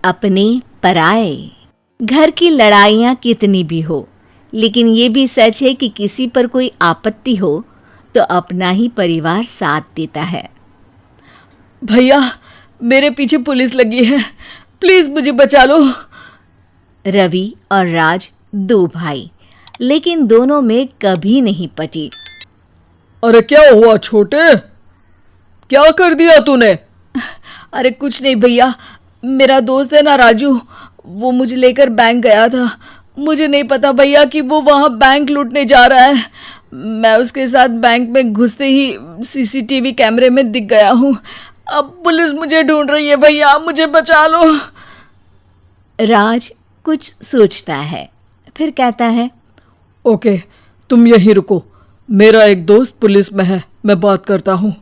अपने पराए। घर की लड़ाइयाँ कितनी भी हो, लेकिन ये भी सच है कि किसी पर कोई आपत्ति हो तो अपना ही परिवार साथ देता है। भैया, मेरे पीछे पुलिस लगी है, प्लीज मुझे बचा लो। रवि और राज दो भाई, लेकिन दोनों में कभी नहीं पटी। अरे क्या हुआ छोटे, क्या कर दिया तूने? अरे कुछ नहीं भैया, मेरा दोस्त है ना राजू, वो मुझे लेकर बैंक गया था। मुझे नहीं पता भैया कि वो वहाँ बैंक लूटने जा रहा है। मैं उसके साथ बैंक में घुसते ही सीसीटीवी कैमरे में दिख गया हूँ। अब पुलिस मुझे ढूंढ रही है भैया, मुझे बचा लो। राज कुछ सोचता है, फिर कहता है, ओके, तुम यहीं रुको, मेरा एक दोस्त पुलिस में है, मैं बात करता हूँ।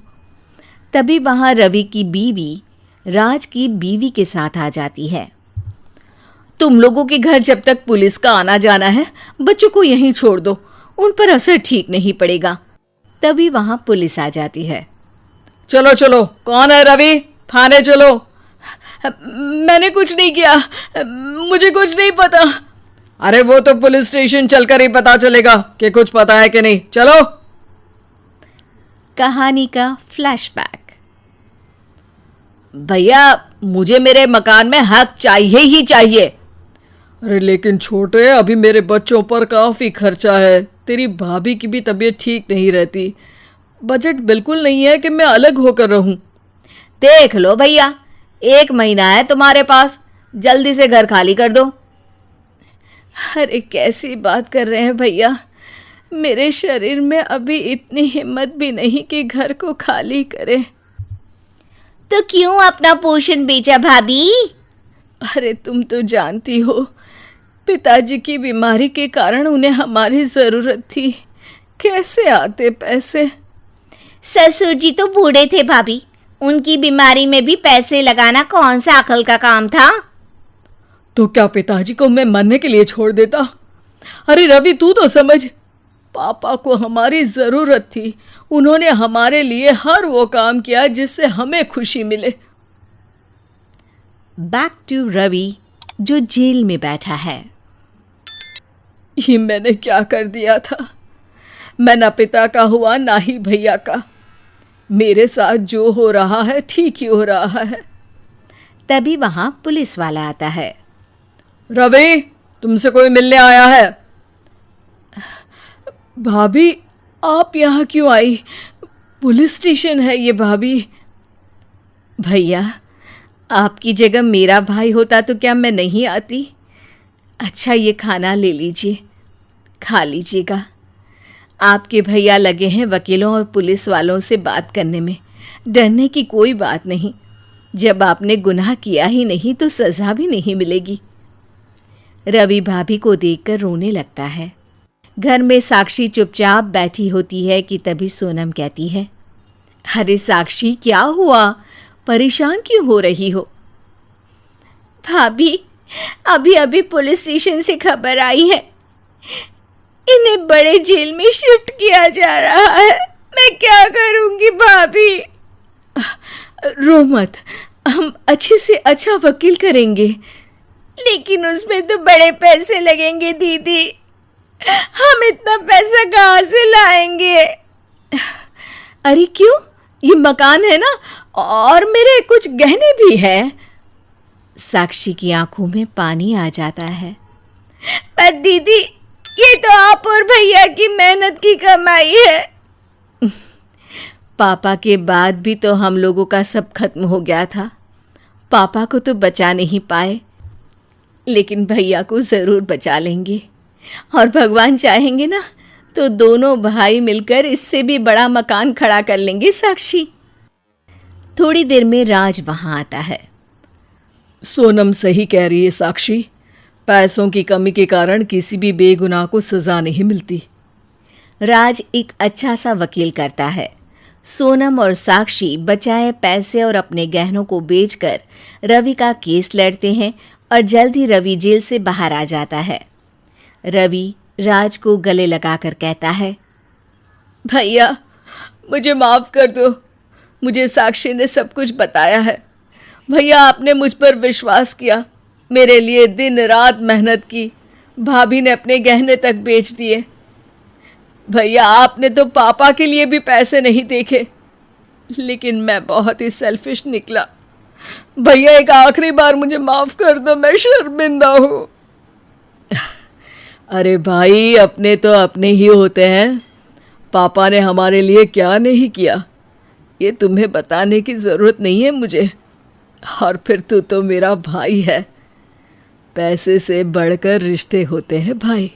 तभी वहाँ रवि की बीवी राज की बीवी के साथ आ जाती है। तुम लोगों के घर जब तक पुलिस का आना जाना है, बच्चों को यहीं छोड़ दो, उन पर असर ठीक नहीं पड़ेगा। तभी वहाँ पुलिस आ जाती है। चलो चलो, कौन है रवि, थाने चलो। मैंने कुछ नहीं किया, मुझे कुछ नहीं पता। अरे वो तो पुलिस स्टेशन चलकर ही पता चलेगा कि कुछ पता है कि नहीं, चलो। कहानी का फ्लैशबैक। भैया, मुझे मेरे मकान में हक चाहिए ही चाहिए। अरे लेकिन छोटे, अभी मेरे बच्चों पर काफ़ी खर्चा है, तेरी भाभी की भी तबीयत ठीक नहीं रहती, बजट बिल्कुल नहीं है कि मैं अलग होकर रहूं। देख लो भैया, 1 महीना है तुम्हारे पास, जल्दी से घर खाली कर दो। अरे कैसी बात कर रहे हैं भैया, मेरे शरीर में अभी इतनी हिम्मत भी नहीं कि घर को खाली करे। तो क्यों अपना पोषण बेचा भाभी? अरे तुम तो जानती हो, पिताजी की बीमारी के कारण उन्हें हमारी ज़रूरत थी, कैसे आते पैसे। ससुर जी तो बूढ़े थे भाभी, उनकी बीमारी में भी पैसे लगाना कौन सा अकल का काम था। तो क्या पिताजी को मैं मरने के लिए छोड़ देता? अरे रवि, तू तो समझ, पापा को हमारी ज़रूरत थी, उन्होंने हमारे लिए हर वो काम किया जिससे हमें खुशी मिले। बैक टू रवि जो जेल में बैठा है। ये मैंने क्या कर दिया था? मैं ना पिता का हुआ ना ही भैया का, मेरे साथ जो हो रहा है ठीक ही हो रहा है। तभी वहां पुलिस वाला आता है। रवि, तुमसे कोई मिलने आया है। भाभी, आप यहाँ क्यों आई? पुलिस स्टेशन है ये भाभी। भैया, आपकी जगह मेरा भाई होता तो क्या मैं नहीं आती? अच्छा, ये खाना ले लीजिए, खा लीजिएगा। आपके भैया लगे हैं वकीलों और पुलिस वालों से बात करने में, डरने की कोई बात नहीं, जब आपने गुनाह किया ही नहीं तो सज़ा भी नहीं मिलेगी। रवि भाभी को देखकर रोने लगता है। घर में साक्षी चुपचाप बैठी होती है कि तभी सोनम कहती है, अरे साक्षी, क्या हुआ, परेशान क्यों हो रही हो? भाभी, अभी अभी पुलिस स्टेशन से खबर आई है, इन्हें बड़े जेल में शिफ्ट किया जा रहा है, मैं क्या करूंगी भाभी? रो मत, हम अच्छे से अच्छा वकील करेंगे। लेकिन उसमें तो बड़े पैसे लगेंगे दीदी, हम इतना पैसा कहाँ से लाएंगे? अरे क्यों, ये मकान है ना, और मेरे कुछ गहने भी है। साक्षी की आंखों में पानी आ जाता है। पर दीदी, ये तो आप और भैया की मेहनत की कमाई है। पापा के बाद भी तो हम लोगों का सब खत्म हो गया था, पापा को तो बचा नहीं पाए, लेकिन भैया को ज़रूर बचा लेंगे, और भगवान चाहेंगे ना तो दोनों भाई मिलकर इससे भी बड़ा मकान खड़ा कर लेंगे। साक्षी। थोड़ी देर में राज वहाँ आता है। सोनम सही कह रही है साक्षी, पैसों की कमी के कारण किसी भी बेगुनाह को सज़ा नहीं मिलती। राज एक अच्छा सा वकील करता है। सोनम और साक्षी बचाए पैसे और अपने गहनों को बेचकर रवि का केस लड़ते हैं और जल्द ही रवि जेल से बाहर आ जाता है। रवि राज को गले लगाकर कहता है, भैया, मुझे माफ़ कर दो, मुझे साक्षी ने सब कुछ बताया है, भैया आपने मुझ पर विश्वास किया, मेरे लिए दिन रात मेहनत की, भाभी ने अपने गहने तक बेच दिए। भैया आपने तो पापा के लिए भी पैसे नहीं देखे, लेकिन मैं बहुत ही सेल्फिश निकला। भैया एक आखिरी बार मुझे माफ़ कर दो, मैं शर्मिंदा हूँ। अरे भाई, अपने तो अपने ही होते हैं। पापा ने हमारे लिए क्या नहीं किया, ये तुम्हें बताने की ज़रूरत नहीं है मुझे। और फिर तू तो मेरा भाई है। पैसे से बढ़कर रिश्ते होते हैं भाई।